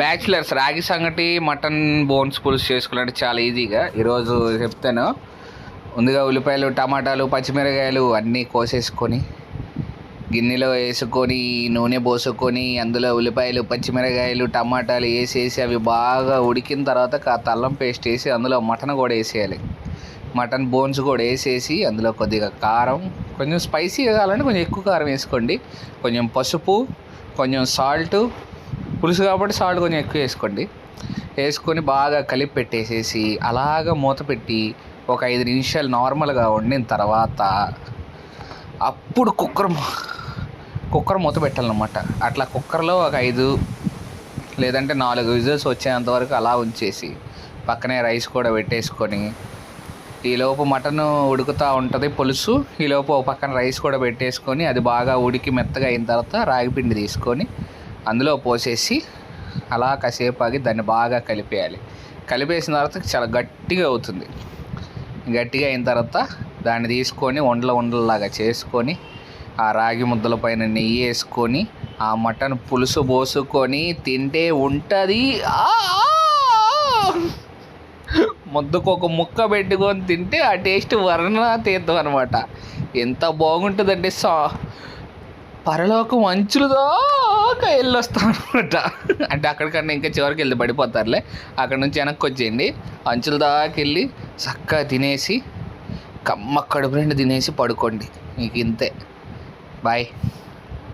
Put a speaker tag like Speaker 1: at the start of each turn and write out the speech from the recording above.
Speaker 1: Bachelors రాగి సంగటి mutton bones పులుసు చేసుకోవాలంటే చాలా ఈజీగా ఈరోజు చెప్తాను. ముందుగా ఉల్లిపాయలు, టమాటాలు, పచ్చిమిరకాయలు అన్నీ కోసేసుకొని గిన్నెలో వేసుకొని నూనె పోసుకొని అందులో ఉల్లిపాయలు, పచ్చిమిరకాయలు, టమాటాలు వేసేసి అవి బాగా ఉడికిన తర్వాత అల్లం పేస్ట్ వేసి అందులో మటన్ కూడా వేసేయాలి. మటన్ బోన్స్ కూడా వేసేసి అందులో కొద్దిగా కారం, కొంచెం స్పైసీ కావాలంటే కొంచెం ఎక్కువ కారం వేసుకోండి, కొంచెం పసుపు, కొంచెం సాల్ట్, పులుసు కాబట్టి సాల్ట్ కొంచెం ఎక్కువ వేసుకోండి. వేసుకొని బాగా కలిపి పెట్టేసేసి అలాగ మూత పెట్టి ఒక 5 నిమిషాలు నార్మల్గా వండిన తర్వాత అప్పుడు కుక్కర్ మూత పెట్టాలన్నమాట. అట్లా కుక్కర్లో ఒక 5 లేదంటే 4 విజిల్స్ వచ్చేంత వరకు అలా ఉంచేసి పక్కనే రైస్ కూడా పెట్టేసుకొని ఈలోపు మటన్ ఉడుకుతూ ఉంటుంది పులుసు, ఈలోపు ఒక పక్కన రైస్ కూడా పెట్టేసుకొని అది బాగా ఉడికి మెత్తగా అయిన తర్వాత రాగిపిండి తీసుకొని అందులో పోసేసి అలా కాసేపు ఆగి దాన్ని బాగా కలిపేయాలి. కలిపేసిన తర్వాత చాలా గట్టిగా అవుతుంది. గట్టిగా అయిన తర్వాత దాన్ని తీసుకొని ఉండలాగా చేసుకొని ఆ రాగి ముద్దల పైన నెయ్యి వేసుకొని ఆ మటన్ పులుసు పోసుకొని తింటే ఉంటుంది. ముద్దకు ఒక ముక్క పెట్టుకొని తింటే ఆ టేస్ట్ వర్ణనాతీతం అనమాట. ఎంత బాగుంటుందంటే పరలోకం అంచులు దాకా వెళ్ళొస్తాం అనమాట. అంటే అక్కడికన్నా ఇంకా చివరికి వెళ్ళి పడిపోతారులే, అక్కడ నుంచి వెనక్కి వచ్చేయండి. అంచుల దాకా వెళ్ళి చక్కగా తినేసి కమ్మ కడుపు నిండా తినేసి పడుకోండి. మీకు ఇంతే. బాయ్.